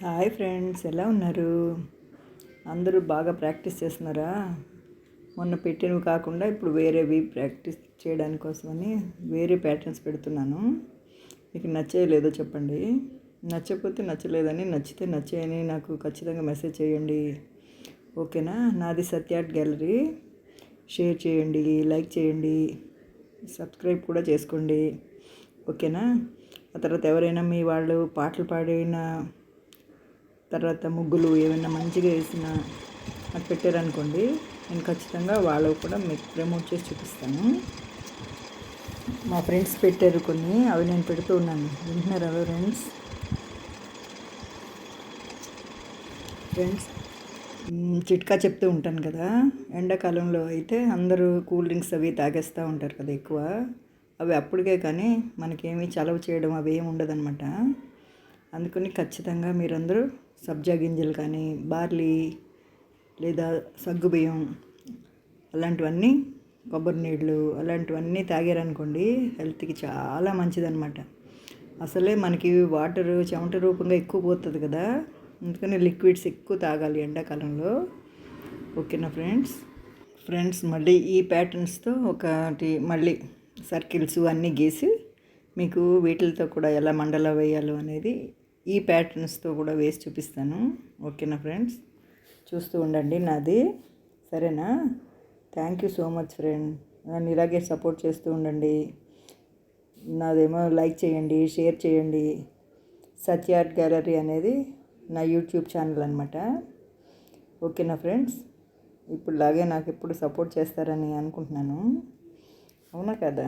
Hi friends, ఎలా ఉన్నారు? అందరూ బాగా ప్రాక్టీస్ చేస్తున్నారా? మొన్న పెట్టినవి కాకుండా ఇప్పుడు వేరేవి ప్రాక్టీస్ చేయడానికి కోసమని వేరే ప్యాటర్న్స్ పెడుతున్నాను. మీకు నచ్చేయలేదో చెప్పండి. నచ్చకపోతే నచ్చలేదని, నచ్చితే నచ్చాయని నాకు ఖచ్చితంగా మెసేజ్ చేయండి. ఓకేనా? నాది సత్య ఆర్ట్ గ్యాలరీ. షేర్ చేయండి, లైక్ చేయండి, సబ్స్క్రైబ్ కూడా చేసుకోండి. ఓకేనా? ఆ తర్వాత ఎవరైనా మీ వాళ్ళు పాటలు పాడిన తర్వాత ముగ్గులు ఏమైనా మంచిగా వేసిన నాకు పెట్టారనుకోండి, నేను ఖచ్చితంగా వాళ్ళకు కూడా మీకు ప్రమోట్ చేసి చూపిస్తాను. మా ఫ్రెండ్స్ పెట్టారు కొన్ని, అవి నేను పెడుతూ ఉన్నాను. వింటున్నారా ఫ్రెండ్స్? చిట్కా చెప్తూ ఉంటాను కదా. ఎండాకాలంలో అయితే అందరూ కూల్ డ్రింక్స్ అవి తాగేస్తూ ఉంటారు కదా ఎక్కువ. అవి అప్పటికే కానీ మనకేమీ చలవ చేయడం అవి ఏమి ఉండదన్నమాట. అందుకని ఖచ్చితంగా మీరందరూ సబ్జా గింజలు కానీ, బార్లీ లేదా సగ్గుబియ్యం అలాంటివన్నీ, కొబ్బరి నీళ్ళు అలాంటివన్నీ తాగారనుకోండి, హెల్త్కి చాలా మంచిదన్నమాట. అసలే మనకి వాటర్ చెమట రూపంగా ఎక్కువ పోతుంది కదా, అందుకని లిక్విడ్స్ ఎక్కువ తాగాలి ఎండాకాలంలో. ఓకేనా ఫ్రెండ్స్ మళ్ళీ ఈ ప్యాటర్న్స్తో ఒకటి మళ్ళీ సర్కిల్స్ అన్నీ గీసి మీకు వీటితో కూడా ఎలా మండలా వేయాలో అనేది ఈ ప్యాటర్న్స్తో కూడా వేసి చూపిస్తాను. ఓకేనా ఫ్రెండ్స్? చూస్తూ ఉండండి నాది. సరేనా? Thank you so much friend. నన్ను ఇలాగే సపోర్ట్ చేస్తూ ఉండండి. నాదేమో లైక్ చేయండి, షేర్ చేయండి. సత్య ఆర్ట్ గ్యాలరీ అనేది నా యూట్యూబ్ ఛానల్ అనమాట. ఓకేనా ఫ్రెండ్స్? ఇప్పుడులాగే నాకు ఎప్పుడు సపోర్ట్ చేస్తారని అనుకుంటున్నాను. అవునా కదా?